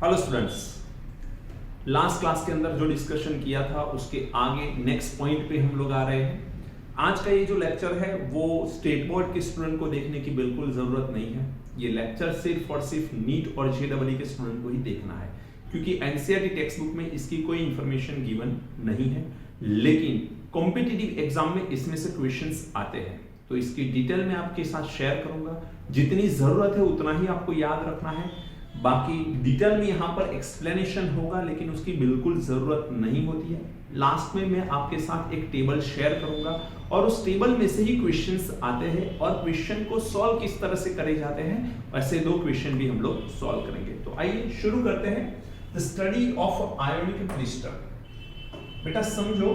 Hello students, last class के अंदर जो डिस्कशन किया था उसके आगे नेक्स्ट पॉइंट पे हम लोग आ रहे हैं। आज का ये जो लेक्चर है वो स्टेट बोर्ड के स्टूडेंट को देखने की बिल्कुल जरूरत नहीं है। ये लेक्चर सिर्फ और सिर्फ नीट और जेईई के स्टूडेंट को ही देखना है, क्योंकि एनसीईआरटी टेक्स्ट बुक में इसकी कोई इंफॉर्मेशन गिवन नहीं है, लेकिन कॉम्पिटिटिव एग्जाम में इसमें से क्वेश्चंस आते हैं, तो इसकी डिटेल में आपके साथ शेयर करूंगा। जितनी जरूरत है उतना ही आपको याद रखना है, बाकी डिटेल में यहाँ पर एक्सप्लेनेशन होगा, लेकिन उसकी बिल्कुल जरूरत नहीं होती है। लास्ट में मैं आपके साथ एक टेबल शेयर करूंगा और उस टेबल में से ही क्वेश्चंस आते हैं और क्वेश्चन को सॉल्व किस तरह से करे जाते हैं, ऐसे दो क्वेश्चन भी हम लोग सॉल्व करेंगे। तो आइए शुरू करते हैं। The study of ionic crystal. बेटा समझो,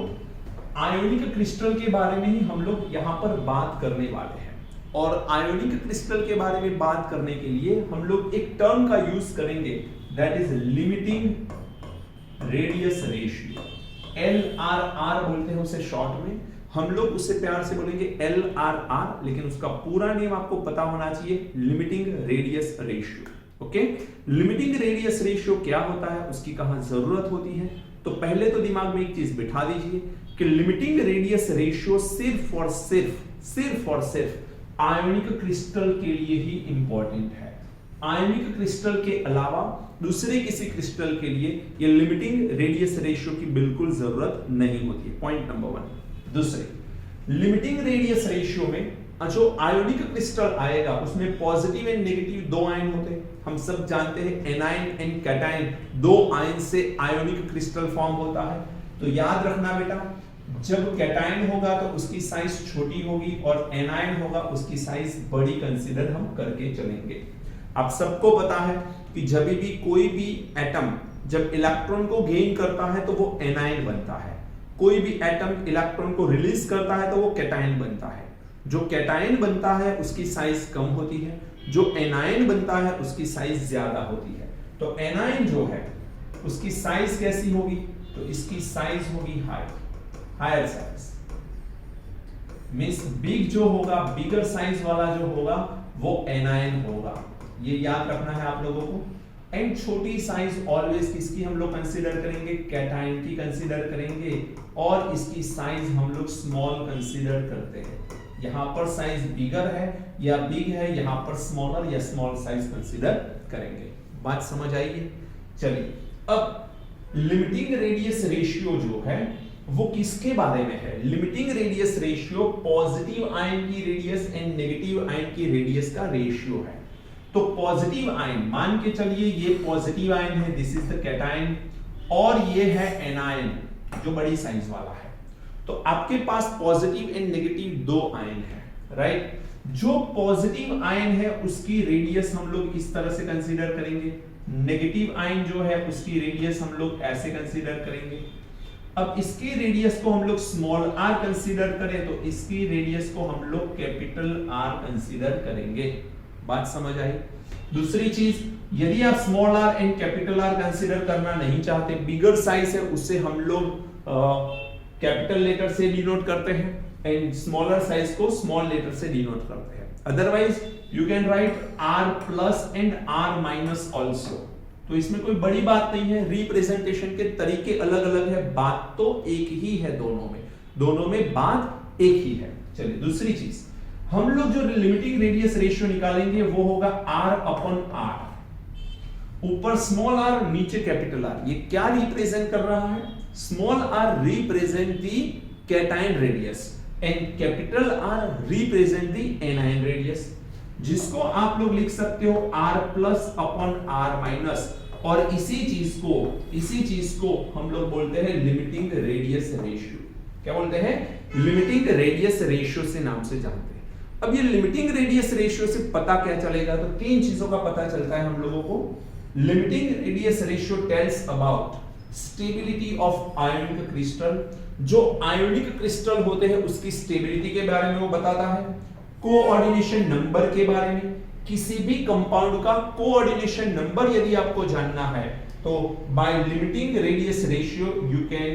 आयोनिक क्रिस्टल के बारे में ही हम लोग यहाँ पर बात करने वाले हैं, और आयोनिक क्रिस्टल के बारे में बात करने के लिए हम लोग एक टर्म का यूज करेंगे, that is limiting radius ratio. LRR बोलते हैं उसे शॉर्ट में, हम लोग उसे प्यार से बोलेंगे LRR, लेकिन उसका पूरा नेम आपको पता होना चाहिए, limiting radius ratio. Okay, limiting radius ratio क्या होता है, उसकी कहां जरूरत होती है, तो पहले तो दिमाग में एक चीज बिठा दीजिए कि लिमिटिंग रेडियस रेशियो सिर्फ और सिर्फ आयोनिक क्रिस्टल के लिए ही इंपॉर्टेंट है। आयोनिक क्रिस्टल के अलावा दूसरे किसी क्रिस्टल के लिए ये लिमिटिंग रेडियस रेशियो की बिल्कुल जरूरत नहीं होती है, पॉइंट नंबर 1। दूसरे, लिमिटिंग रेडियस रेशियो में जो आयोनिक क्रिस्टल आएगा उसमें पॉजिटिव एंड नेगेटिव दो आयन होते हैं। हम सब जानते हैं एनायन एंड कैटायन, दो आयन से आयोनिक क्रिस्टल फॉर्म होता है। तो याद रखना बेटा, जब कैटायन होगा तो उसकी साइज छोटी होगी और एनायन होगा उसकी साइज बड़ी कंसीडर हम करके चलेंगे। आप सबको पता है कि जब भी कोई भी एटम जब इलेक्ट्रॉन को गेन करता है तो वो एनायन बनता है, कोई भी एटम इलेक्ट्रॉन को रिलीज करता है तो वो कैटायन बनता है। जो कैटायन बनता है उसकी साइज कम होती है, जो एनायन बनता है उसकी साइज ज्यादा होती है। तो एनायन जो है उसकी साइज कैसी होगी, तो इसकी साइज होगी हायर साइज, मींस बिग जो होगा, बिगर साइज वाला जो होगा वो एनायन होगा, ये याद रखना है आप लोगों को। एंड छोटी साइज ऑलवेज किसकी हम लोग कंसीडर करेंगे, कैटायन की कंसीडर करेंगे, और इसकी साइज हम लोग स्मॉल कंसीडर करते हैं। यहां पर साइज बिगर है या बिग है, यहां पर स्मॉलर या स्मॉल साइज कंसीडर करेंगे। बात समझ आइए। चलिए, अब लिमिटिंग रेडियस रेशियो जो है वो किसके बारे में है, limiting radius ratio positive ion की रेडियस एंड नेगेटिव आयन की रेडियस का रेशियो है। तो पॉजिटिव आयन मान के चलिए ये पॉजिटिव आयन है, दिस इज द कैटायन, और ये है एनायन जो बड़ी साइज वाला है। तो आपके पास पॉजिटिव एंड नेगेटिव दो आयन है, राइट। जो पॉजिटिव आयन है उसकी रेडियस हम लोग इस तरह से कंसीडर करेंगे, नेगेटिव आयन जो है उसकी रेडियस हम लोग ऐसे कंसीडर करेंगे। अब इसकी रेडियस को हम लोग स्मॉल r कंसीडर करें तो इसकी रेडियस को हम लोग कैपिटल R कंसीडर करेंगे। बात समझ आई। दूसरी चीज, यदि आप small r and capital R consider करना नहीं चाहते, बिगर साइज है उससे हम लोग कैपिटल लेटर से डिनोट करते हैं एंड स्मॉलर साइज को स्मॉल लेटर से डिनोट करते हैं। Otherwise you can write R plus and R minus also. तो इसमें कोई बड़ी बात नहीं है, रिप्रेजेंटेशन के तरीके अलग अलग है, बात तो एक ही है, दोनों में बात एक ही है। चलिए दूसरी चीज, हम लोग जो लिमिटिंग रेडियस रेशियो निकालेंगे वो होगा R/R, ऊपर स्मॉल r नीचे कैपिटल R। ये क्या रिप्रेजेंट कर रहा है, small r represent the cation radius and capital R represent the anion radius, जिसको आप लोग लिख सकते हो R plus upon R minus, और इसी चीज को हम लोग बोलते हैं लिमिटिंग रेडियस रेशियो। क्या बोलते हैं, लिमिटिंग रेडियस रेशियो से नाम से जानते हैं। अब ये लिमिटिंग रेडियस रेशियो से पता क्या चलेगा, तो तीन चीजों का पता चलता है हम लोगों को। Limiting radius ratio tells about stability of ionic crystal, जो आयोनिक क्रिस्टल होते हैं उसकी स्टेबिलिटी के बारे में वो बताता है। कोऑर्डिनेशन नंबर के बारे में, किसी भी कंपाउंड का कोऑर्डिनेशन नंबर यदि आपको जानना है तो by limiting radius ratio you can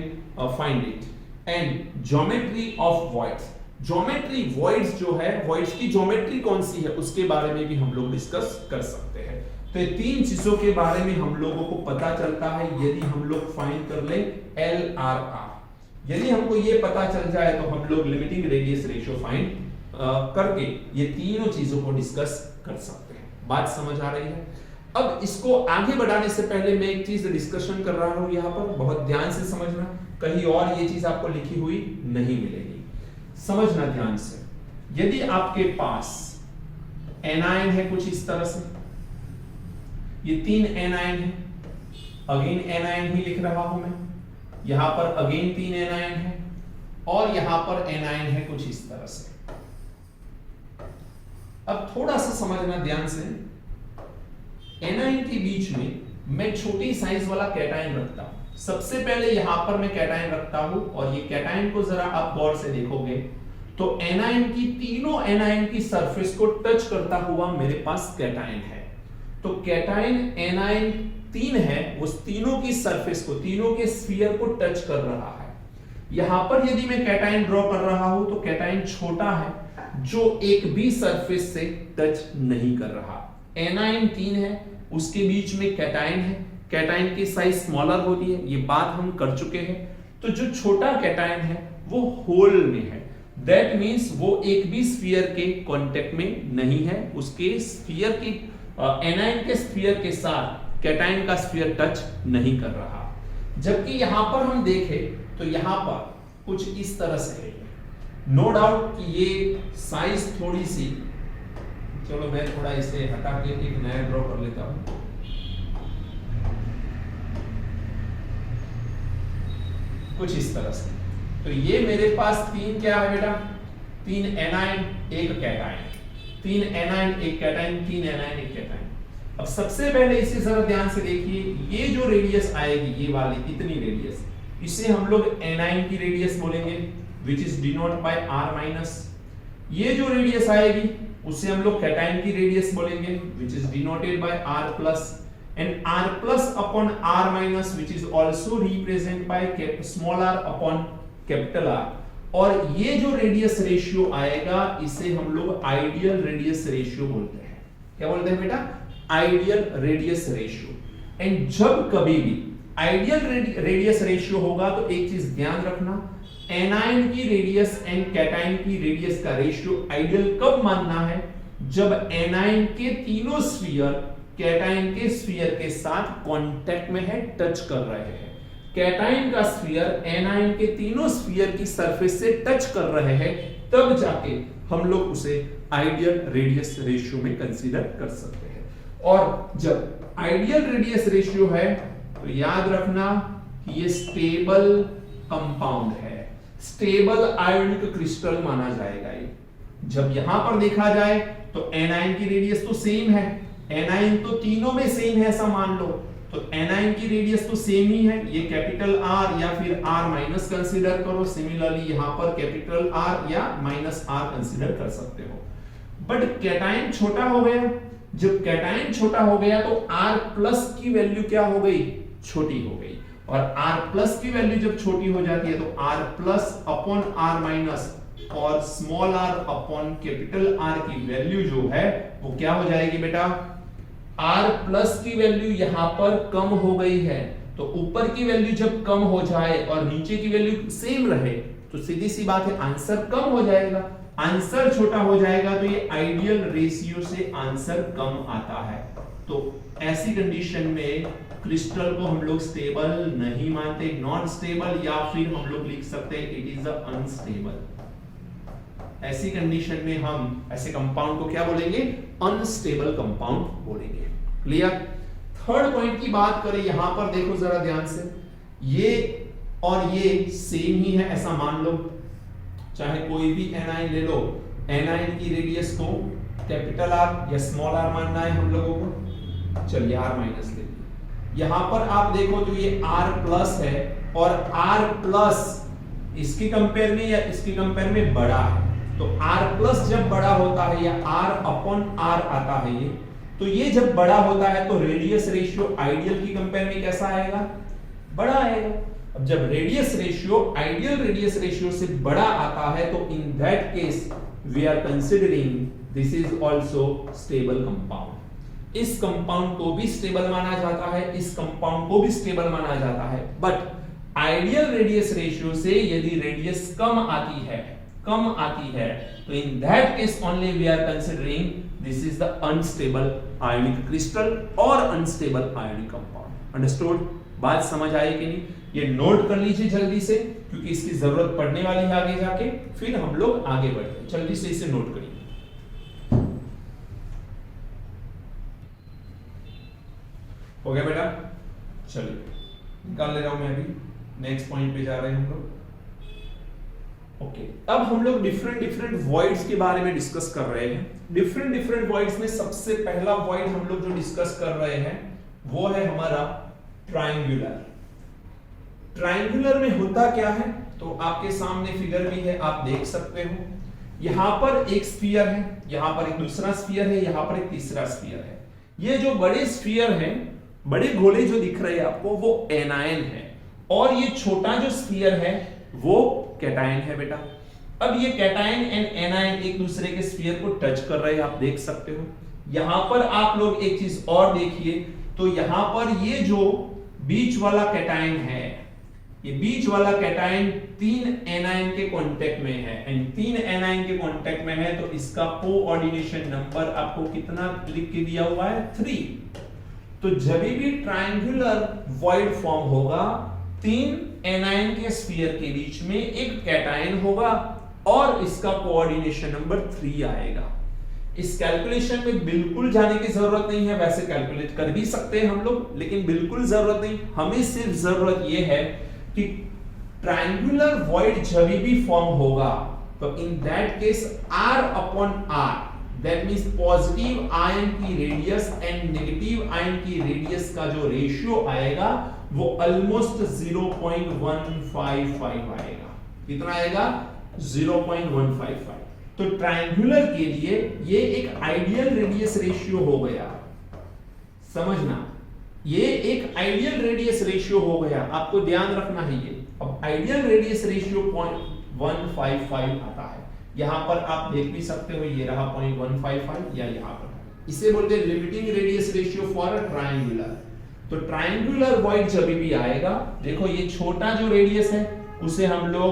find it. And geometry of voids, geometry voids जो है, वॉइड्स की ज्योमेट्री कौन सी है उसके बारे में भी हम लोग डिस्कस कर सकते हैं। तो ये तीन चीजों के बारे में हम लोगों को पता चलता है यदि हम लोग फाइंड कर ले LRR। यदि हमको ये पता चल जाए तो हम लोग लिमिटिंग रेडियस रेशियो फाइंड करके ये तीनों चीजों को डिस्कस कर सकते हैं। बात समझ आ रही है? अब इसको आगे बढ़ाने से पहले मैं एक चीज डिस्कशन कर रहा हूं यहां पर, बहुत ध्यान से समझना, कहीं और ये चीज आपको लिखी हुई नहीं मिलेगी, समझना ध्यान से। यदि आपके पास एनायन है कुछ इस तरह से, ये 3 एनायन है, अगेन एनायन ही लिख रहा हूं मैं, यहां पर अगेन 3 एनायन है और यहां पर एनायन है कुछ इस तरह से। अब थोड़ा सा समझना ध्यान से, एनायन के बीच में मैं छोटी साइज वाला कैटायन रखता हूं। सबसे पहले यहां पर मैं कैटायन रखता हूं और ये कैटायन को जरा आप गौर से देखोगे तो एनायन की तीनों एनायन की सरफेस को टच करता हुआ मेरे पास कैटायन है। तो कैटायन एनायन 3 है, उस तीनों की सरफेस को, तीनों के स्फीयर को टच कर रहा है। यहां पर यदि मैं कैटायन ड्रॉ कर रहा हूं तो कैटायन छोटा है जो एक भी सरफेस से टच नहीं कर रहा। एनायन 3 है, उसके बीच में कैटायन है, कैटायन की साइज स्मॉलर होती है, ये बात हम कर चुके हैं। तो जो छोटा कैटायन है वो होल में है, दैट मींस वो एक भी स्फीयर के कांटेक्ट में नहीं है, उसके स्फीयर की एनायन के स्फीयर के साथ कैटायन का स्फीयर टच नहीं कर रहा। जबकि यहां पर हम देखें तो यहां पर कुछ इस तरह से है। नो डाउट कि ये साइज थोड़ी सी, चलो मैं थोड़ा इसे हटा के एक नया ड्रॉ कर लेता हूं। कुछ इस तरह से। तो ये मेरे पास 3 क्या है बेटा, 3 anion 1 cation, 3 anion 1 cation, 3 anion 1 cation. अब सबसे पहले इसे जरा ध्यान से देखिए, ये जो रेडियस आएगी, ये वाली इतनी रेडियस, इसे हम लोग एनायन की रेडियस बोलेंगे, which is denoted by r minus. ये जो रेडियस आएगी उसे हम लोग कैटायन की रेडियस बोलेंगे, which is denoted by r plus, and r plus upon r minus which is also represented by small r upon capital R। और ये जो रेडियस रेशियो आएगा इसे हम लोग आइडियल रेडियस रेशियो बोलते हैं। क्या बोलते हैं बेटा? Ideal radius ratio. एंड जब कभी भी आइडियल रेडियस रेशियो होगा तो एक चीज ध्यान रखना, एनायन की रेडियस एंड कैटायन की रेडियस का रेशियो आइडियल कब मानना है? जब एनायन के तीनों स्फीयर कैटायन के स्फीयर के साथ कांटेक्ट में है, टच कर रहे हैं। कैटायन का स्फीयर एनायन के तीनों स्फीयर की सरफेस से टच कर रहे हैं, तब जाके हम लोग उसे आइडियल रेडियस रेशियो में कंसीडर कर सकते हैं। और जब आइडियल रेडियस रेशियो है तो याद रखना कि ये स्टेबल कंपाउंड है, स्टेबल आयोनिक क्रिस्टल माना जाएगा ये। जब यहां पर देखा जाए तो एनायन की रेडियस तो सेम है, एनायन तो तीनों में सेम है ऐसा मान लो, तो एनायन की रेडियस तो सेम ही है, ये कैपिटल R या फिर R माइनस कंसीडर करो। सिमिलरली यहां पर कैपिटल R या माइनस R कंसीडर कर सकते हो। बट कैटायन छोटा हो गया, जब कैटायन छोटा हो गया तो R प्लस की वैल्यू क्या हो गई? छोटी हो गई। और R प्लस की वैल्यू जब छोटी हो जाती है तो R plus upon R minus और small r upon capital R की वैल्यू जो है वो क्या हो जाएगी बेटा? R प्लस की वैल्यू यहां पर कम हो गई है, तो ऊपर की वैल्यू जब कम हो जाए और नीचे की वैल्यू सेम रहे तो सीधी सी बात है आंसर कम हो जाएगा। आंसर छोटा हो जाएगा तो ये आइडियल रेशियो से आंसर कम आता है। तो ऐसी कंडीशन में क्रिस्टल को हम लोग स्टेबल नहीं मानते, नॉन स्टेबल, या फिर हम लोग लिख सकते हैं इट इज अनस्टेबल। ऐसी कंडीशन में हम ऐसे कंपाउंड को क्या बोलेंगे? अनस्टेबल कंपाउंड बोलेंगे। क्लियर? थर्ड पॉइंट की बात करें, यहां पर देखो जरा ध्यान से, ये और ये सेम ही है ऐसा मान लो, चाहे कोई भी एनायन ले लो, एनायन की रेडियस को कैपिटल R या स्मॉल r मानना है हम लोगों को, चलिए R माइनस ले लीजिए। यहां पर आप देखो तो ये R प्लस है और R प्लस इसके कंपेयर में या इसके कंपेयर में बड़ा है, तो R प्लस जब बड़ा होता है या R अपॉन R आता है ये, तो ये जब बड़ा होता है तो रेडियस रेशियो आइडियल की कंपेयर में कैसा आएगा? बड़ा आएगा। अब जब radius ratio ideal radius ratio से बड़ा आता है तो in that case we are considering this is also stable compound. इस कंपाउंड को भी स्टेबल माना जाता है, इस कंपाउंड को भी स्टेबल माना जाता है, बट आइडियल रेडियस रेशियो से यदि रेडियस कम आती है तो in that case only we are considering this is the unstable ionic crystal और अनस्टेबल आयोनिक कंपाउंड। अंडरस्टूड? बात समझ आई कि नहीं? ये नोट कर लीजिए जल्दी से, क्योंकि इसकी जरूरत पड़ने वाली है आगे जाके, फिर हम लोग आगे बढ़ते हैं। जल्दी से इसे नोट करिए। हो गया बेटा? चलिए निकाल ले रहा हूं मैं अभी, नेक्स्ट पॉइंट पे जा रहे हैं हम लोग। ओके, अब हम लोग डिफरेंट वॉइड्स के बारे में डिस्कस कर रहे हैं। डिफरेंट वॉइड्स में सबसे पहला वॉइड हम लोग जो डिस्कस कर रहे हैं वो है हमारा ट्रायंगुलर। ट्रायंगुलर में होता क्या है, तो आपके सामने फिगर भी है, आप देख सकते हो। यहां पर एक स्फीयर है, यहां पर एक दूसरा स्फीयर है, यहां पर एक तीसरा स्फीयर है। ये जो बड़े स्फीयर हैं, बड़े गोले जो दिख रहे हैं आपको, वो एनायन है, और ये छोटा जो स्फीयर है वो कैटायन है बेटा। अब ये कैटायन एंड एनायन एक दूसरे के स्फीयर को टच कर रहे हैं, आप देख सकते हो। यहां पर आप लोग एक चीज और देखिए, तो यहां पर ये जो बीच वाला कैटायन है, ये बीच वाला कैटायन 3 एनायन के कांटेक्ट में है, एंड 3 एनायन के कांटेक्ट में है, तो इसका कोऑर्डिनेशन नंबर आपको कितना लिख के दिया हुआ है? 3। तो जब भी ट्रायंगुलर वॉइड फॉर्म होगा, 3 एनायन के स्फीयर के बीच में एक कैटायन होगा और इसका कोऑर्डिनेशन नंबर 3 आएगा। इस कैलकुलेशन में बिल्कुल जाने की जरूरत नहीं है, वैसे कैलकुलेट कर भी सकते हैं हम लोग, लेकिन बिल्कुल जरूरत नहीं। हमें सिर्फ जरूरत यह है कि ट्रायंगुलर वॉइड जब भी फॉर्म होगा तो in that case R upon R, that means positive ion की रेडियस एंड नेगेटिव आयन की रेडियस का जो रेशियो आएगा वो ऑलमोस्ट 0.155 आएगा। कितना आएगा? 0.155। तो ट्रायंगुलर के लिए ये एक आइडियल रेडियस रेशियो हो गया, समझना, ये एक आइडियल रेडियस रेशियो हो गया, आपको ध्यान रखना है ये। अब आइडियल रेडियस रेशियो 0.155 आता है, यहां पर आप देख भी सकते हो, ये रहा 0.155 या यहां पर। इसे बोलते हैं limiting radius ratio for a triangular. तो ट्रायंगुलर वॉइड जब भी आएगा, देखो ये छोटा जो रेडियस है उसे हम लोग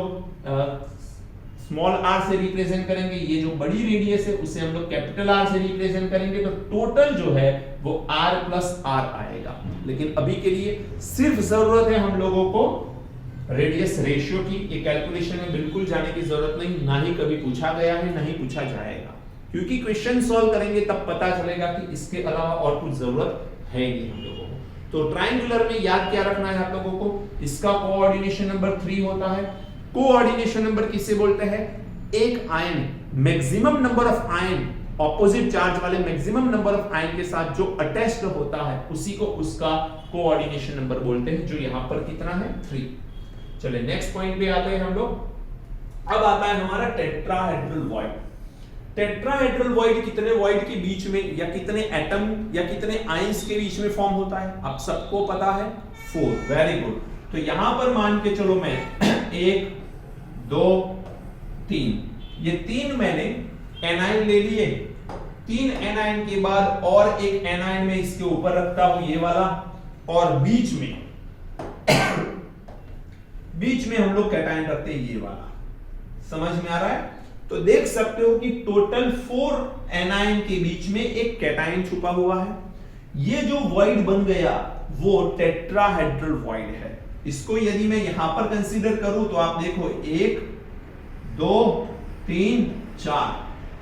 स्मॉल r से रिप्रेजेंट करेंगे, ये जो बड़ी रेडियस है उसे हम लोग कैपिटल R से रिप्रेजेंट करेंगे, तो टोटल जो है वो r प्लस r आएगा। लेकिन अभी के लिए सिर्फ जरूरत है हम लोगों को रेडियस रेशियो की। ये कैलकुलेशन में बिल्कुल जाने की जरूरत नहीं, ना ही कभी पूछा गया है, ना ही पूछा जाएगा, क्योंकि क्वेश्चन सॉल्व करेंगे तब पता चलेगा कि इसके अलावा और कुछ जरूरत है ही हम लोगों को। तो ट्रायंगुलर में याद क्या रखना है आप लोगों को, इसका कोऑर्डिनेशन नंबर 3 होता है। कोऑर्डिनेशन नंबर किसे बोलते हैं? एक ion, maximum number of ion, opposite charge वाले मैक्सिमम नंबर ऑफ आयन के साथ जो अटैच्ड होता है उसी को उसका कोऑर्डिनेशन नंबर बोलते हैं, जो यहां पर कितना है? 3। चलिए नेक्स्ट पॉइंट पे आते हैं हम लोग। अब आता है हमारा टेट्राहेड्रल वॉइड। टेट्राहेड्रल वॉइड कितने वॉइड के बीच में या कितने एटम या कितने आयंस के बीच में फॉर्म होता है? आप सबको पता है, 4। Very good. तो यहां पर मान के चलो मैं 1 2 3, ये 3 मैंने एनायन ले लिए। 3 एनायन के बाद और एक एनायन में इसके ऊपर रखता हूं, ये वाला, और बीच में हम लोग कैटायन रखते हैं, ये वाला। समझ में आ रहा है? तो देख सकते हो कि टोटल 4 एनायन के बीच में एक कैटायन छुपा हुआ है। ये जो वॉइड बन गया वो टेट्राहेड्रल वॉइड है। इसको यदि मैं यहां पर कंसीडर करूं तो आप देखो 1 2 3 4,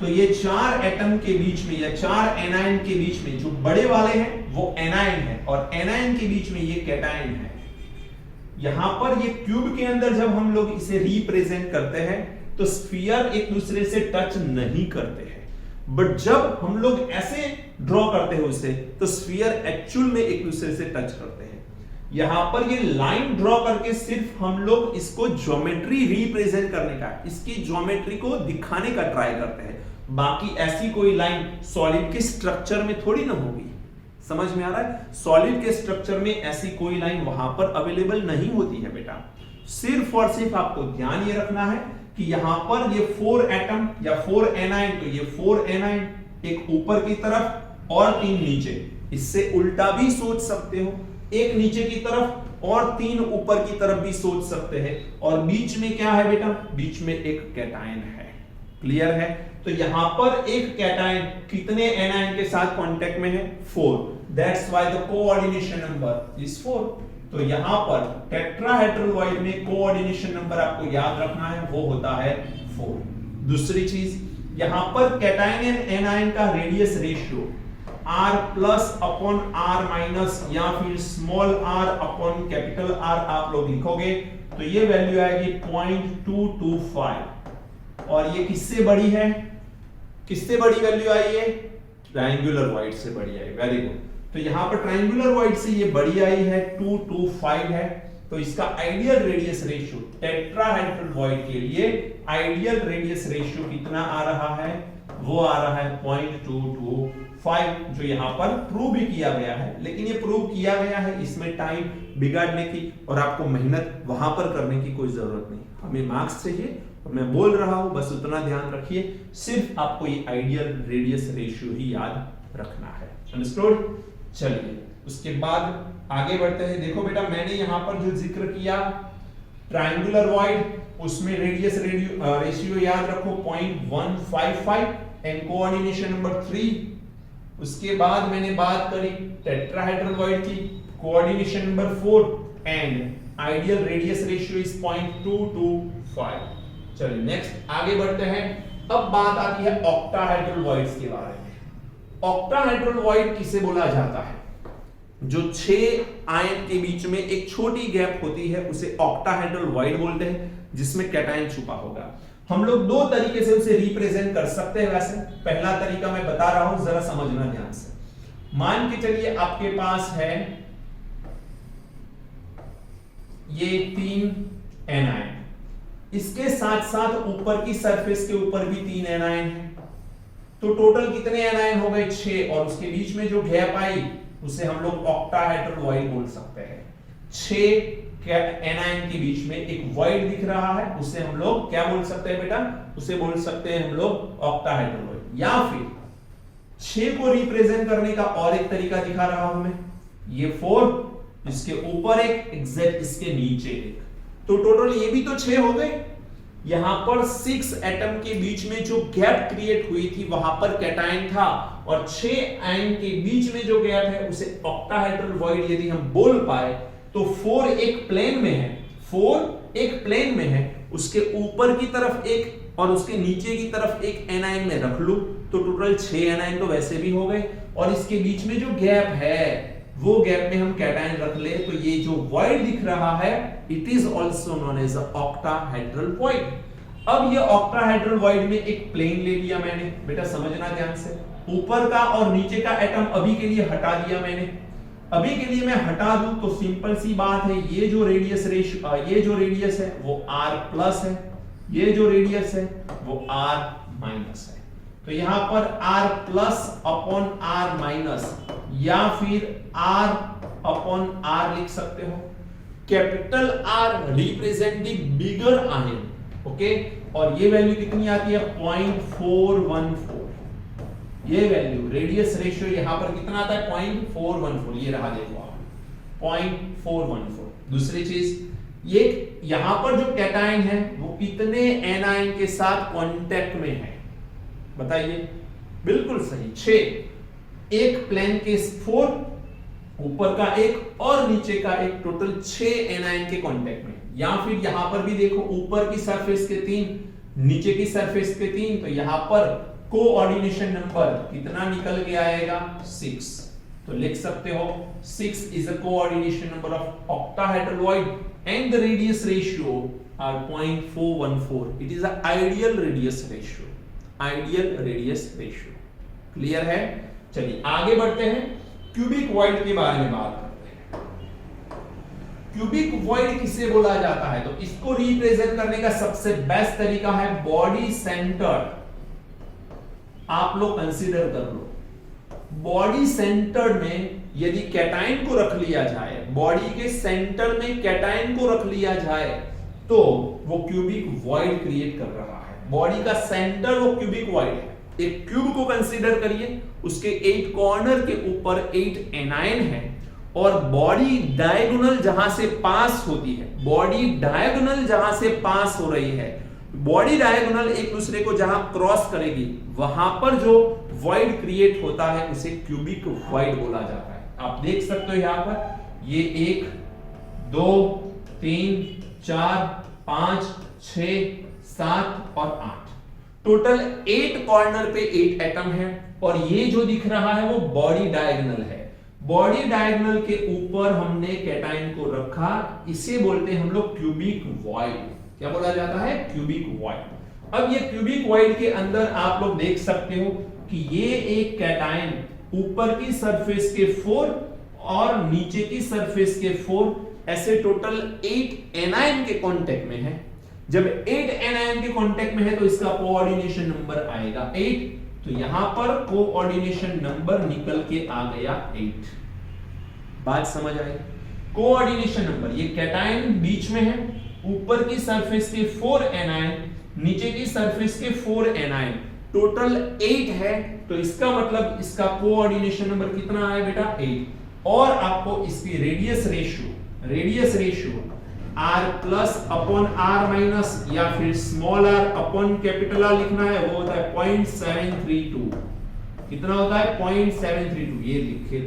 तो ये 4 एटम के बीच में या 4 एनायन के बीच में जो बड़े वाले हैं वो एनायन है, और एनायन के बीच में ये कैटायन है। यहां पर ये क्यूब के अंदर जब हम लोग इसे रिप्रेजेंट करते हैं तो स्फीयर एक दूसरे से टच नहीं करते हैं, बट जब हम लोग ऐसे ड्रॉ करते हैं उसे, तो स्फीयर एक्चुअल में एक दूसरे से टच करते हैं। यहां पर ये लाइन ड्रॉ करके सिर्फ हम लोग इसको ज्योमेट्री रिप्रेजेंट करने का, इसकी ज्योमेट्री को दिखाने का ट्राई करते हैं। बाकी ऐसी कोई लाइन सॉलिड के स्ट्रक्चर में थोड़ी ना होगी। समझ में आ रहा है? सॉलिड के स्ट्रक्चर में ऐसी कोई लाइन वहां पर अवेलेबल नहीं होती है बेटा। सिर्फ और सिर्फ आपको ध्यान ये रखना है कि यहां पर ये 4 एटम या 4 एनायन, तो ये 4 एनायन एक ऊपर की तरफ और 3 नीचे। इससे उल्टा भी सोच सकते हो, एक नीचे की तरफ और 3 ऊपर की तरफ भी सोच सकते हैं। और बीच में क्या है बेटा? बीच में एक कैटायन है। क्लियर है? तो यहां पर एक कैटायन कितने एनायन के साथ कांटेक्ट में है? 4। That's why the coordination number is 4। तो यहां पर टेट्राहेड्रल वॉइड में कोऑर्डिनेशन नंबर आपको याद रखना है, वो होता है 4। दूसरी चीज, यहां पर कैटायन एंड एनायन का radius ratio R plus upon R minus या फिर small r upon capital R आप लोग लिखोगे तो ये वैल्यू आएगी 0.225। और ये किससे बड़ी है? किससे बड़ी वैल्यू आई है? ट्रायंगुलर वॉइड से बड़ी आई। Very good. तो यहां पर ट्रायंगुलर वॉइड से ये बड़ी आई है, 225 है। तो इसका ideal radius ratio tetrahedral void के लिए आइडियल रेडियस रेशियो कितना आ रहा है? वो आ रहा है 0.225, जो यहां पर प्रूव भी किया गया है। लेकिन ये प्रूव किया गया है, इसमें टाइम बिगाड़ने की और आपको मेहनत वहां पर करने की कोई जरूरत नहीं। हमें मार्क्स चाहिए और मैं बोल रहा हूं, बस उतना ध्यान रखिए, सिर्फ आपको ये आइडियल रेडियस रेशियो ही याद रखना है। अंडरस्टूड? चलिए उसके बाद आगे बढ़ते हैं। देखो बेटा, मैंने यहां पर जो जिक्र किया ट्रायंगुलर वॉइड, उसमें रेडियस रेशियो याद रखो 0.155 एंड कोऑर्डिनेशन नंबर 3। उसके बाद मैंने बात करी टेट्राहेड्रल वॉइड की, coordination number 4 and ideal radius ratio is 0.225। चलिए नेक्स्ट आगे बढ़ते हैं। अब बात आती है ऑक्टाहेड्रल वॉइड्स के बारे में। ऑक्टाहेड्रल वॉइड किसे बोला जाता है? जो 6 आयन के बीच में एक छोटी गैप होती है उसे ऑक्टाहेड्रल वॉइड बोलते हैं, जिसमें कैटायन छुपा होगा। हम लोग 2 तरीके से उसे रिप्रेजेंट कर सकते हैं। वैसे पहला तरीका मैं बता रहा हूं, जरा समझना ध्यान से। मान के चलिए आपके पास है ये 3 एनायन, इसके साथ साथ ऊपर की सरफेस के ऊपर भी 3 एनायन है। तो टोटल कितने एनायन हो गए? 6। और उसके बीच में जो गैप आई उसे हम लोग ऑक्टाहेड्रल वॉइड बोल सकते हैं। 6 एनायन के बीच में एक वॉइड दिख रहा है, उसे हम लोग क्या बोल सकते हैं बेटा? उसे बोल सकते हैं हम लोग ऑक्टाहेड्रल वॉइड। या फिर 6 को रिप्रेजेंट करने का और एक तरीका दिखा रहा हूं मैं, ये 4, इसके ऊपर एक, एग्जैक्ट इसके नीचे एक, तो टोटल ये भी तो 6 हो गए। यहां पर 6 एटम के बीच में जो गैप क्रिएट हुई थी वहां पर कैटायन था, और 6 आयन के बीच में जो गैप है उसे ऑक्टाहेड्रल वॉइड यदि हम बोल पाए तो 4 एक प्लेन में है, 4 एक प्लेन में है, उसके ऊपर की तरफ एक और उसके नीचे की तरफ एक एनायन में रख लूं तो टोटल 6 एनायन तो वैसे भी हो गए। और इसके बीच में जो गैप है वो गैप में हम कैटायन रख ले तो ये जो वॉइड दिख रहा है it is also known as octahedral void. अब ये ऑक्टाहेड्रल वॉइड में एक प्लेन ले लिया मैंने, बेटा समझना ध्यान से। ऊपर का और नीचे का एटम अभी के लिए हटा दिया मैंने। अभी के लिए मैं हटा दूं तो सिंपल सी बात है, ये जो रेडियस है वो r प्लस है, ये जो रेडियस है वो r माइनस है। तो यहां पर r plus upon r minus या फिर r अपॉन r लिख सकते हो। कैपिटल R रिप्रेजेंटिंग बिगर आयन, ओके। और ये वैल्यू कितनी आती है? 0.414। ये वैल्यू रेडियस रेशियो यहां पर कितना आता है? 0.414। ये रहा, देखो आप 0.414। दूसरी चीज, ये यहां पर जो कैटायन है वो कितने एनायन के साथ कांटेक्ट में है? बताइए। बिल्कुल सही, 6। एक प्लेन के 4, ऊपर का एक और नीचे का एक, टोटल 6 एनायन के कांटेक्ट में। या फिर यहां पर भी देखो, ऊपर की सरफेस के 3, नीचे की सरफेस के 3, तो यहां पर कोऑर्डिनेशन नंबर कितना निकल के आएगा? 6। तो लिख सकते हो 6 is a coordination number of octahedral void and the radius ratio are 0.414. It is an ideal radius ratio. Ideal radius ratio. Clear है? चलिए आगे बढ़ते हैं, क्यूबिक वॉइड के बारे में बात करते हैं। क्यूबिक वॉइड किसे बोला जाता है? तो इसको रिप्रेजेंट करने का सबसे बेस्ट तरीका है बॉडी सेंटर्ड। आप लोग कंसीडर कर लो, बॉडी सेंटर्ड में यदि कैटायन को रख लिया जाए, बॉडी के सेंटर में कैटायन को रख लिया जाए तो वो क्यूबिक वॉइड क्रिएट कर रहा है। बॉडी का सेंटर वो क्यूबिक वॉइड है। एक क्यूब को कंसीडर करिए, उसके 8 कॉर्नर के ऊपर 8 एनायन है और बॉडी डायगोनल जहां से पास होती है, बॉडी डायगोनल जहां से पास हो रही है, बॉडी डायगोनल एक दूसरे को जहां क्रॉस करेगी वहां पर जो वॉइड क्रिएट होता है उसे क्यूबिक वॉइड बोला जाता है। आप देख सकते हो यहां पर ये 1 2 3 4 5 6 7 और 8 टोटल 8 कॉर्नर पे 8 एटम है और ये जो दिख रहा है वो बॉडी डायगोनल है। बॉडी डायगोनल के ऊपर हमने कैटायन को रखा, इसे बोलते हैं हम लोग क्यूबिक वॉइड। क्या बोला जाता है? Cubic void. अब ये क्यूबिक वॉइड के अंदर आप लोग देख सकते हो कि ये एक कैटायन ऊपर की सरफेस के 4 और नीचे की सरफेस के 4 ऐसे टोटल 8 एनायन के कांटेक्ट में है। जब 8 एनायन के कांटेक्ट में है तो इसका कोऑर्डिनेशन नंबर आएगा 8, तो यहां पर कोऑर्डिनेशन नंबर निकल के आ गया 8। बात समझ आई? कोऑर्डिनेशन नंबर, ये कैटायन बीच में है, ऊपर की सरफेस के 4 एनायन, नीचे की सरफेस के 4 एनायन, टोटल 8 है, तो इसका मतलब इसका कोऑर्डिनेशन नंबर कितना आया बेटा? 8। और आपको इसकी radius ratio r plus upon r minus या फिर small r upon capital R लिखना है, वो होता है 0.732। कितना होता है? 0.732। ये लिखा है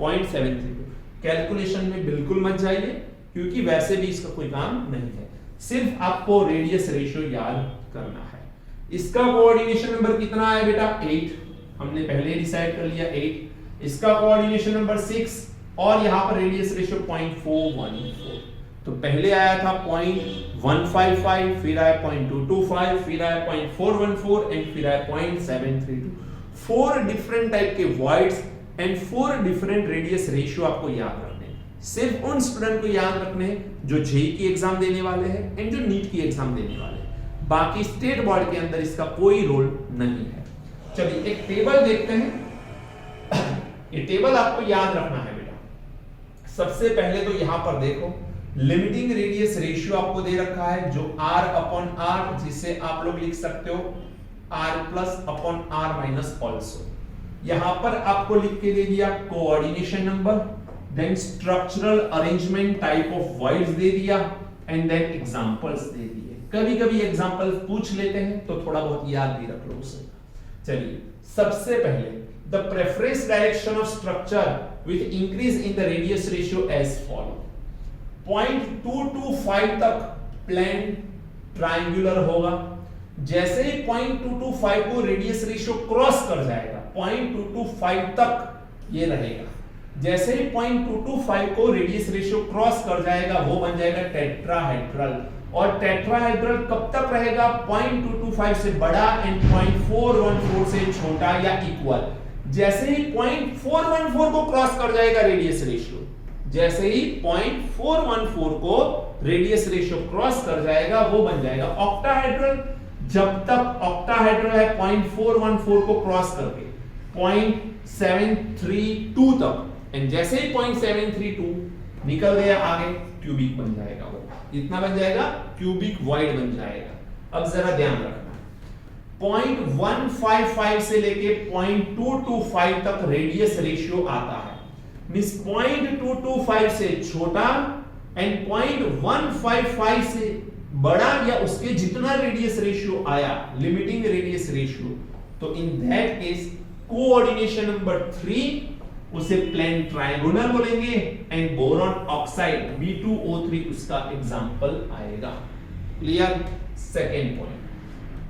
0.732। कैलकुलेशन में बिल्कुल मत जाइए क्योंकि वैसे भी इसका कोई काम नहीं है, सिर्फ आपको रेडियस रेशियो याद करना है। इसका कोऑर्डिनेशन नंबर कितना है बेटा? 8। हमने पहले डिसाइड कर लिया 8। इसका कोऑर्डिनेशन नंबर 6 और यहां पर रेडियस रेशियो 0.414। तो पहले आया था 0.155, फिर आया 0.225, फिर आया 0.414 एंड फिर आया 0.732। 4 डिफरेंट टाइप के voids and 4 different radius ratio आपको याद रखने हैं। सिर्फ उन स्टूडेंट को याद रखने हैं जो जेईई की एग्जाम देने वाले हैं एंड जो नीट की एग्जाम देने वाले हैं। बाकी स्टेट बोर्ड के अंदर इसका कोई रोल नहीं है। चलिए एक टेबल देखते हैं। ये टेबल आपको याद रखना है बेटा। सबसे पहले तो यहां पर देखो, लिमिटिंग रेडियस रेशियो आपको दे रखा है जो r अपॉन r, जिसे आप लोग लिख सकते हो r plus upon r minus also. यहां पर आपको लिख के दे दिया coordination number, then structural arrangement type of voids दे दिया एंड देन एग्जांपल्स दे दिए। कभी कभी एग्जांपल पूछ लेते हैं तो थोड़ा बहुत याद भी रख लो उसे। चलिए सबसे पहले the preference direction of structure with increase in the radius ratio as follow. 0.225 तक प्लेन ट्रायंगुलर होगा। जैसे ही 0.225 को रेडियस रेशियो क्रॉस कर जाएगा, 0.225 तक ये रहेगा। जैसे ही 0.225 को रेडियस रेशियो क्रॉस कर जाएगा वो बन जाएगा टेट्राहेड्रल। और टेट्राहेड्रल कब तक रहेगा? 0.225 से बड़ा एंड 0.414 से छोटा या इक्वल। जैसे ही 0.414 को क्रॉस कर जाएगा रेडियस रेशियो, जैसे ही 0.414 को रेडियस रेशियो क्रॉस कर जाएगा वो बन जाएगा ऑक्टाहेड्रल। जब तक ऑक्टाहेड्रल है 0.414 को क्रॉस करके 0.732 तक, एंड जैसे ही 0.732 निकल गया आगे क्यूबिक बन जाएगा। वो इतना बन जाएगा, क्यूबिक वॉइड बन जाएगा। अब जरा ध्यान रखना, 0.155 से लेके 0.225 तक रेडियस रेशियो आता है। मींस 0.225 से छोटा एंड 0.155 से बड़ा या उसके जितना रेडियस रेशियो आया, लिमिटिंग रेडियस रेशियो, तो in that case coordination number 3 उसे प्लेन ट्रायंगुलर बोलेंगे एंड बोरॉन ऑक्साइड B2O3 उसका एग्जांपल आएगा। क्लियर? सेकेंड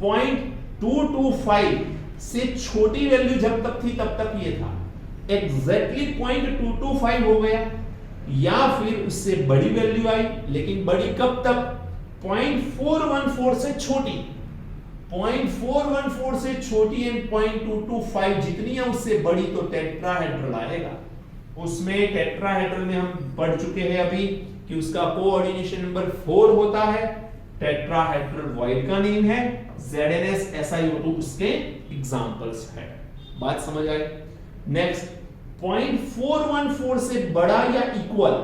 पॉइंट, 0.225 से छोटी वैल्यू जब तक थी तब तक ये था। एग्जैक्टली 0.225 हो गया या फिर उससे बड़ी वैल्यू आई, लेकिन बड़ी कब तक? 0.414 से छोटी। 0.414 से छोटी एंड 0.225 जितनी है उससे बड़ी तो टेट्राहेड्रल आएगा। उसमें टेट्राहेड्रल में हम पढ़ चुके हैं अभी कि उसका कोऑर्डिनेशन नंबर 4 होता है। टेट्राहेड्रल वॉइड का नेम है, ZnS SiO2 उसके एग्जांपल्स है। बात समझ आई? नेक्स्ट, 0.414 से बड़ा या इक्वल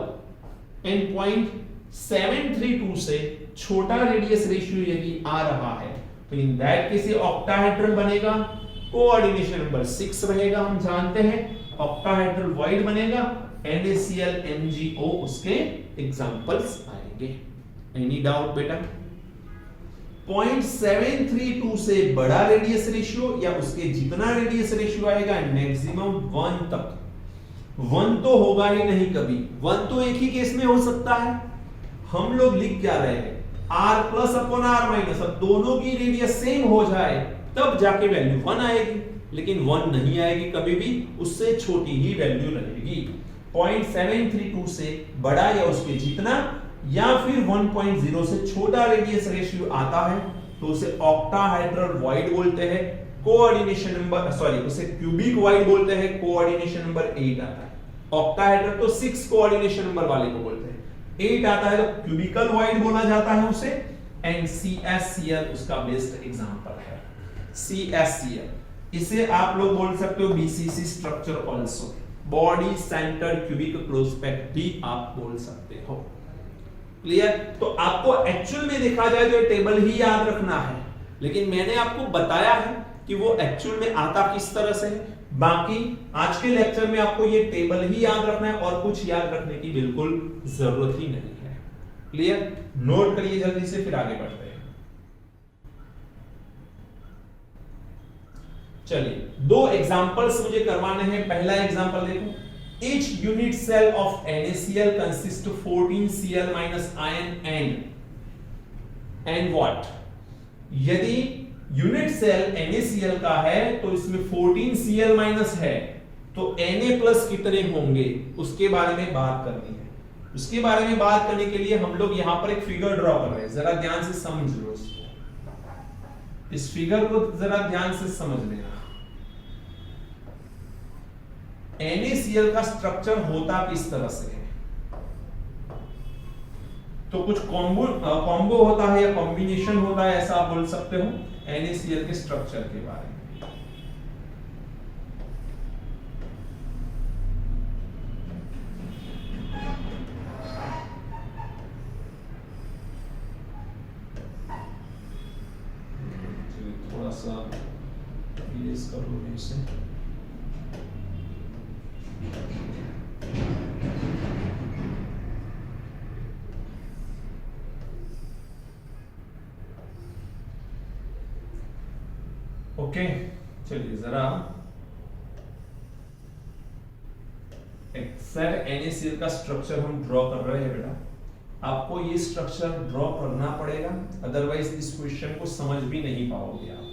एंड 0.732 से छोटा रेडियस रेशियो यदि आ रहा है तो इन दैट केस ये ऑक्टाहेड्रल बनेगा, कोऑर्डिनेशन नंबर 6 रहेगा, हम जानते हैं ऑक्टाहेड्रल वाइड बनेगा, NaCl MgO उसके एग्जांपल्स आएंगे। एनी डाउट बेटा? 0.732 से बड़ा रेडियस रेशियो या उसके जितना रेडियस रेशियो आएगा मैक्सिमम 1 तक, 1 तो होगा ही नहीं कभी, 1 तो एक ही केस में हो सकता है। हम लोग लिख क्या रहे हैं r plus upon r minus, अब दोनों की रेडियस सेम हो जाए तब जाके वैल्यू 1 आएगी, लेकिन 1 नहीं आएगी कभी भी, उससे छोटी ही वैल्यू रहेगी। 0.732 से बड़ा या उसके जितना या फिर 1.0 से छोटा रेडियस रेशियो आता है तो उसे ऑक्टाहेड्रल वाइड बोलते हैं, कोऑर्डिनेशन नंबर उसे क्यूबिक वाइड बोलते हैं, कोऑर्डिनेशन नंबर 8 आता है। ऑक्टाहेड्रल तो 6 कोऑर्डिनेशन नंबर वाले को बोलते हैं, 8 आता है तो क्यूबिकल वाइड बोला जाता है उसे। एंड CSCl उसका बेस्ट एग्जांपल है, CSCl। इसे आप लोग बोल सकते हो BCC structure also, body centred cubic close pack भी आप बोल सकते हो। क्लियर? तो आपको एक्चुअल में देखा जाए तो ये टेबल ही याद रखना है, लेकिन मैंने आपको बताया है कि वो एक्चुअल में आता किस तरह से। बाकी आज के लेक्चर में आपको ये टेबल ही याद रखना है और कुछ याद रखने की बिल्कुल जरूरत ही नहीं है। क्लियर? नोट करिए जल्दी से, फिर आगे बढ़ते हैं। चलिए 2 एग्जांपल्स मुझे करवाने हैं। पहला एग्जांपल देखो, each unit cell of NaCl consists of 14 Cl minus ion and what? यदि यूनिट सेल NaCl का है तो इसमें 14 Cl माइनस है तो Na प्लस कितने होंगे उसके बारे में बात करनी है। उसके बारे में बात करने के लिए हम लोग यहां पर एक फिगर ड्रॉ कर रहे हैं, जरा ध्यान से समझ लो इसको, इस फिगर को जरा ध्यान से समझ लेना। NaCl का स्ट्रक्चर होता किस तरह से है, तो कुछ कॉम्बो होता है या कॉम्बिनेशन होता है, ऐसा आप बोल सकते हो NaCl के स्ट्रक्चर के बारे में। थोड़ा सा इरेज कर लो इसे। ओके, चलिए जरा एक्सेल NaCl का स्ट्रक्चर हम ड्रॉ कर रहे हैं बेटा। आपको ये स्ट्रक्चर ड्रॉ करना पड़ेगा, अदरवाइज इस क्वेश्चन को समझ भी नहीं पाओगे आप।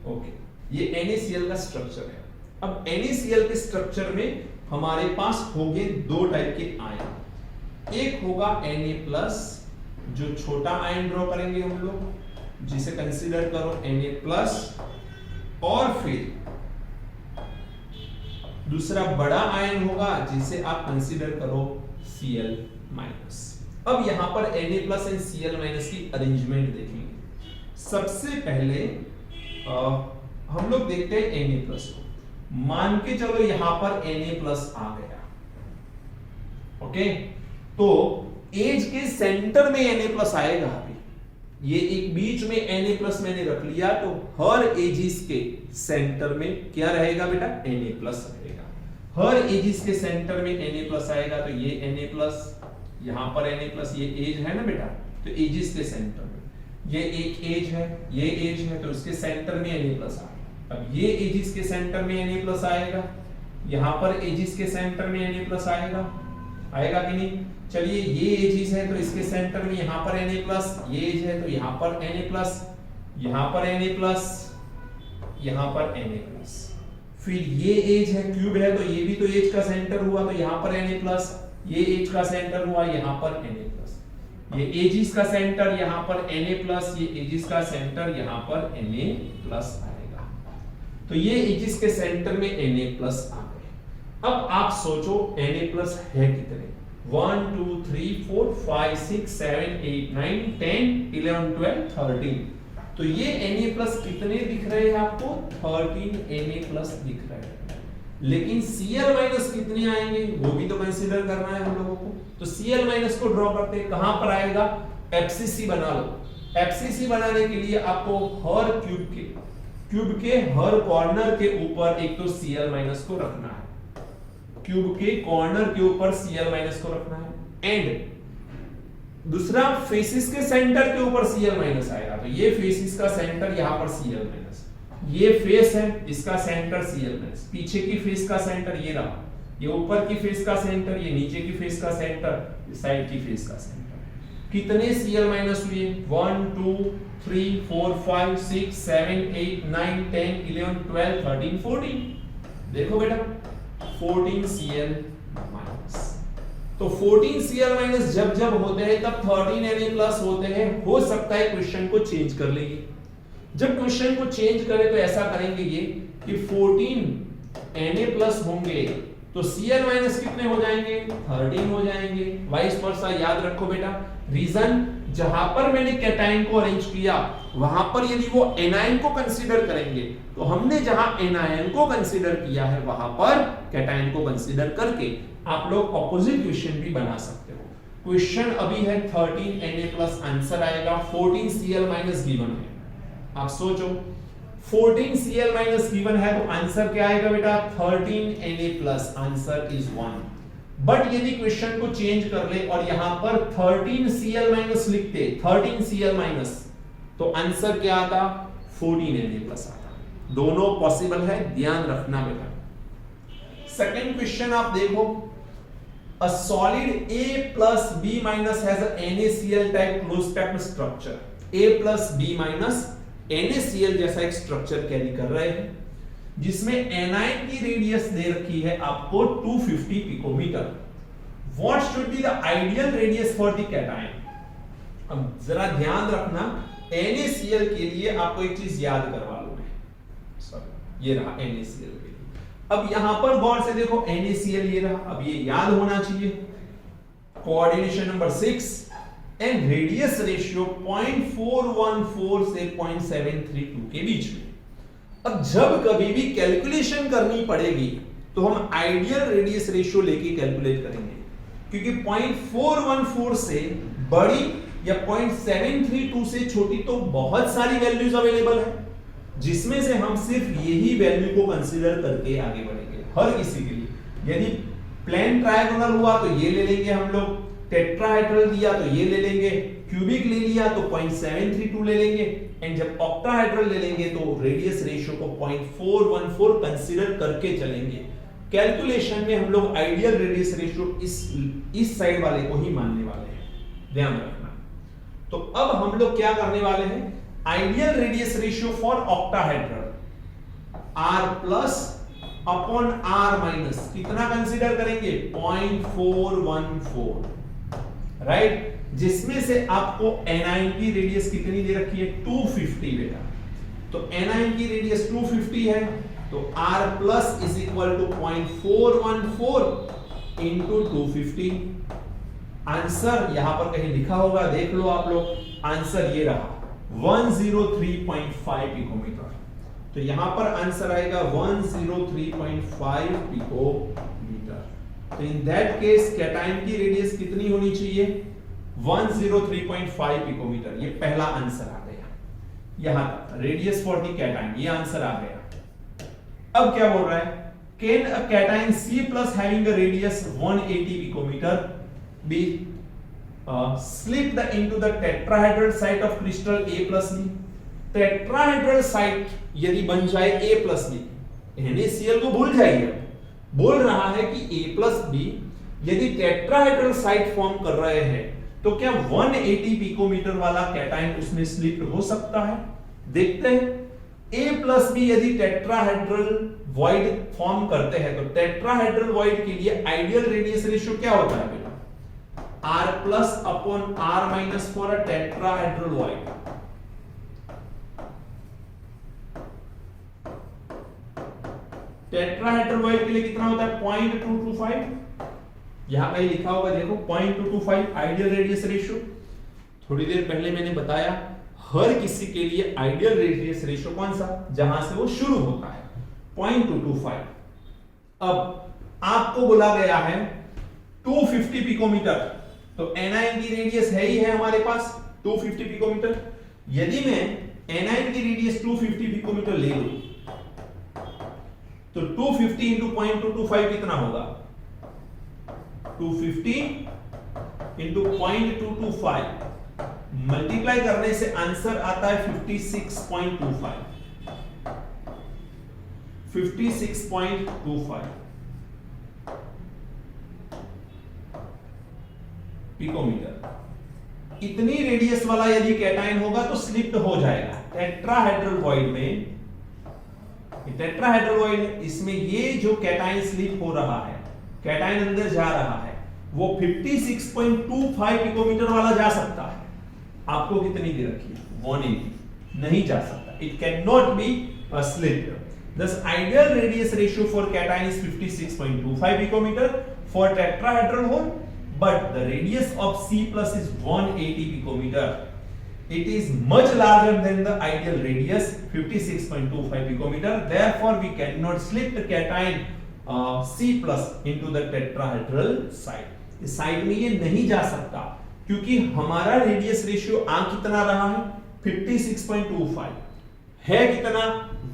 ओके, ये NaCl का स्ट्रक्चर है। अब NaCl के स्ट्रक्चर में हमारे पास होंगे 2 टाइप के आयन। एक होगा Na+, जो छोटा आयन ड्रॉ करेंगे हम लोग, जिसे कंसीडर करो Na+, और फिर दूसरा बड़ा आयन होगा जिसे आप कंसीडर करो Cl-। अब यहां पर Na+ एंड Cl- की अरेंजमेंट देखेंगे। सबसे पहले हम लोग देखते हैं Na+ को। मान के चलो यहां पर Na+ आ गया, ओके, तो एज के सेंटर में Na+ आएगा। अभी ये एक बीच में Na+ मैंने रख लिया, तो हर एजिस के सेंटर में क्या रहेगा बेटा, Na+ रहेगा। हर एजिस के सेंटर में Na+ आएगा, तो ये Na+, यहां पर Na+, ये एज है ना बेटा, तो एजिस के सेंटर में ये एक एज है, ये एज है, तो इसके सेंटर में Na+ आएगा। अब ये एजिस के सेंटर में Na+ आएगा, यहां पर एजिस के सेंटर में Na+ आएगा, आएगा कि नहीं? चलिए ये एजिस है तो इसके सेंटर में यहां पर Na+, ये एज है तो यहां पर Na+, यहां पर Na+, यहां पर Na+, फिर ये एज है, क्यूब है, तो ये भी तो एज का सेंटर हुआ, तो यहां पर Na+, ये एज का सेंटर हुआ, यहां पर Na+, ये एजिस का सेंटर यहां पर Na+, ये एजिस का सेंटर यहां पर Na+ आएगा। तो ये एजिस के सेंटर में Na+ आ गए। अब आप सोचो Na+ है कितने, 1 2 3 4 5 6 7 8 9 10 11 12 13। तो ये Na+ कितने दिख रहे हैं आपको, 13 Na+ दिख रहे हैं। लेकिन Cl- कितने आएंगे वो भी तो कंसीडर करना है हम लोगों को। तो Cl- को ड्रॉ करते हैं, कहां पर आएगा, एब्सिस बना लो, एफसीसी बनाने के लिए आपको हर क्यूब के हर कॉर्नर के ऊपर एक तो Cl माइनस को रखना है, क्यूब के कॉर्नर के ऊपर Cl माइनस को रखना है, एंड दूसरा फेसिस के सेंटर के ऊपर Cl माइनस आएगा। तो ये फेसिस का सेंटर यहां पर Cl माइनस, ये फेस है इसका सेंटर Cl माइनस, पीछे की फेस का सेंटर ये रहा, ये ऊपर की फेस का सेंटर, ये नीचे की फेस का सेंटर, साइड की फेस का सेंटर। कितने Cl माइनस हुए? 1 2 3 4 5 6 7 8 9 10 11 12 13 14। देखो बेटा 14 Cl माइनस। तो 14 Cl माइनस जब जब होते हैं तब 13 Na प्लस होते हैं। हो सकता है क्वेश्चन को चेंज कर लेंगे। जब क्वेश्चन को चेंज करें तो ऐसा करेंगे ये कि 14 Na प्लस होंगे तो Cl माइनस कितने हो जाएंगे? 13 हो जाएंगे। वाइस वर्सा याद रखो बेटा। रीजन जहां पर मैंने कैटायन को अरेंज किया वहां पर यदि वो एनायन को कंसीडर करेंगे तो हमने जहां एनायन को कंसीडर किया है वहां पर कैटायन को कंसीडर करके आप लोग ऑपोजिट क्वेश्चन भी बना सकते हो। क्वेश्चन अभी है 13 Na प्लस, आंसर आएगा 14 Cl माइनस गिवन है। आप सोचो 14 Cl माइनस गिवन है तो आंसर क्या आएगा बेटा? 13 Na plus, answer is 1। But यदि क्वेश्चन को चेंज कर ले और यहां पर 13 Cl माइनस लिखते, 13 Cl माइनस, तो आंसर क्या आता? 14 Na प्लस आता। दोनों पॉसिबल है, ध्यान रखना बेटा। सेकंड क्वेश्चन आप देखो, a solid A plus B minus has a NaCl type close packed structure. A plus B minus NaCl जैसा एक स्ट्रक्चर कैरी कर रहे हैं जिसमें एनायन की रेडियस दे रखी है आपको 250 picometre. What should be the ideal radius for the cation? अब जरा ध्यान रखना, NaCl के लिए आपको एक चीज याद करवा लूं मैं, सॉरी ये रहा NaCl के लिए। अब यहां पर गौर से देखो NaCl ये रहा, अब ये याद होना चाहिए। Coordination number 6 and radius ratio 0.414 से 0.732 के बीच में। अब जब कभी भी कैलकुलेशन करनी पड़ेगी तो हम आइडियल रेडियस रेशियो लेके कैलकुलेट करेंगे, क्योंकि 0.414 से बड़ी या 0.732 से छोटी तो बहुत सारी वैल्यूज अवेलेबल है, जिसमें से हम सिर्फ यही वैल्यू को कंसीडर करके आगे बढ़ेंगे हर किसी के लिए। यदि प्लेन ट्रायंगुलर हुआ तो ये ले लेंगे हम लोग, टेट्राहेड्रल दिया तो ये ले लेंगे, क्यूबिक ले लिया तो 0.732 ले लेंगे, एंड जब ऑक्टाहेड्रल ले लेंगे तो रेडियस रेशियो को 0.414 कंसीडर करके चलेंगे। कैलकुलेशन में हम लोग आइडियल रेडियस रेशियो इस साइड वाले को ही मानने वाले हैं, ध्यान रखना। तो अब हम लोग क्या करने वाले हैं? Ideal radius ratio for octahedral R plus upon R minus कितना कंसीडर करेंगे? 0.414, राइट? जिसमें से आपको एनायन की रेडियस कितनी दे रखी है? 250 बेटा। तो एनायन की रेडियस 250 है तो R plus is equal to 0.414 into 250। Answer यहां पर कहीं लिखा होगा, देख लो आप लोग। आंसर ये रहा 103.5 पिकोमीटर। तो यहां पर आंसर आएगा 103.5 पिकोमीटर। तो इन दैट केस कैटायन की रेडियस कितनी होनी चाहिए? 103.5 पिकोमीटर। ये पहला आंसर आ गया। यहां तक रेडियस फॉर द कैटायन, ये आंसर आ गया। अब क्या बोल रहा है? Can a cation C plus having a radius 180 picometre be slipped into the tetrahedral site of crystal A plus B। Tetrahedral site यदि बन जाए A प्लस B, NaCl को भूल जाइए। बोल रहा है कि A प्लस B यदि टेट्राहेड्रल साइट फॉर्म कर रहे हैं तो क्या 180 पिकोमीटर वाला कैटायन उसमें स्लिप्ड हो सकता है? देखते हैं। A प्लस B यदि टेट्राहेड्रल वॉइड फॉर्म करते हैं तो टेट्राहेड्रल वॉइड के लिए आइडियल रेडियस रेशियो क्या होता है बेटा? R plus upon R minus for a tetrahedral void. Tetrahedral void के लिए कितना होता है? 0.225। यहां कहीं लिखा होगा, देखो 0.225 आइडियल रेडियस रेशियो। थोड़ी देर पहले मैंने बताया हर किसी के लिए आइडियल रेडियस रेशियो कौन सा? जहां से वो शुरू होता है, 0.225। अब आपको बोला गया है 250 पिकोमीटर, तो एनायन की रेडियस है ही है हमारे पास 250 पिकोमीटर। यदि मैं एनाइन की रेडियस 250 पिकोमीटर ले लूं तो 250 इंटू 0.225 कितना होगा? 250 इंटू 0.225 मल्टीप्लाई करने से आंसर आता है 56.25 पिकोमीटर। इतनी रेडियस वाला यदि कैटायन होगा तो स्लिप्ड हो जाएगा। टेट्राहेड्रल वॉइड में, टेट्राहेड्रल वॉइड इसमें ये जो कैटायन स्लिप हो रहा है, कैटायन अंदर जा रहा है, वो 56.25 पिकोमीटर वाला जा सकता है। आपको कितनी दे रखी है? 180 नहीं जा सकता। It can not be slipped. Thus ideal radius ratio for cation is 56.25 picometer for tetrahedral hole, but the radius of C plus is 180 picometer. It is much larger than the ideal radius 56.25 picometer. Therefore, we cannot slip the cation C plus into the tetrahedral side. इस side में ये नहीं जा सकता क्योंकि हमारा radius ratio आ कितना रहा है? 56.25 है कितना?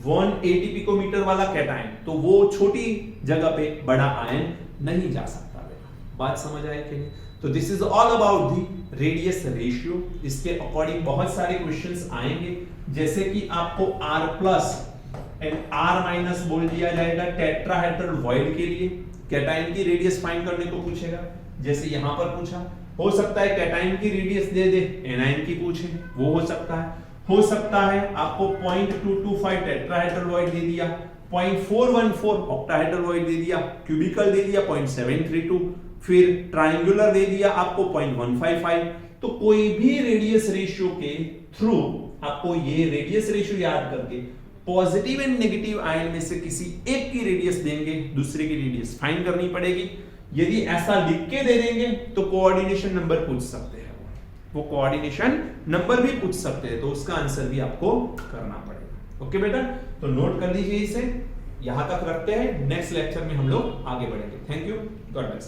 180 पिकोमीटर वाला कैटायन, तो वो छोटी जगह पे बड़ा आयन नहीं जा सकता। बेटा बात समझ आए कि नहीं? तो this is all about the radius ratio. इसके अकॉर्डिंग बहुत सारे क्वेश्चंस आएंगे, जैसे कि आपको R plus and R minus बोल दिया जाएगा टेट्राहेड्रल वॉइड के लिए। कैटायन की रेडियस फाइंड करने को पूछेगा, जैसे यहां पर पूछा। हो सकता है कैटायन की रेडियस दे दे, एनायन की पूछे, वो हो सकता है। हो सकता है आपको 0.225 टेट्राहेड्रल वॉइड दे दिया, 0.414 ऑक्टाहेड्रल वॉइड दे दिया, क्यूबिकल दे दिया 0.732, फिर ट्रायंगुलर दे दिया आपको 0.155। तो कोई भी रेडियस रेशियो के थ्रू आपको ये रेडियस रेशियो याद करके पॉजिटिव एंड नेगेटिव आयन में से किसी एक की रेडियस देंगे, दूसरे की रेडियस फाइंड करनी पड़ेगी। यदि ऐसा लिख के दे देंगे तो कोऑर्डिनेशन नंबर पूछ सकते हैं, वो कोऑर्डिनेशन नंबर भी पूछ सकते हैं, तो उसका आंसर भी आपको करना पड़ेगा। ओके बेटा, तो नोट कर लीजिए इसे, यहां तक रखते हैं। नेक्स्ट लेक्चर में हम लोग आगे बढ़ेंगे। Thank you, God bless.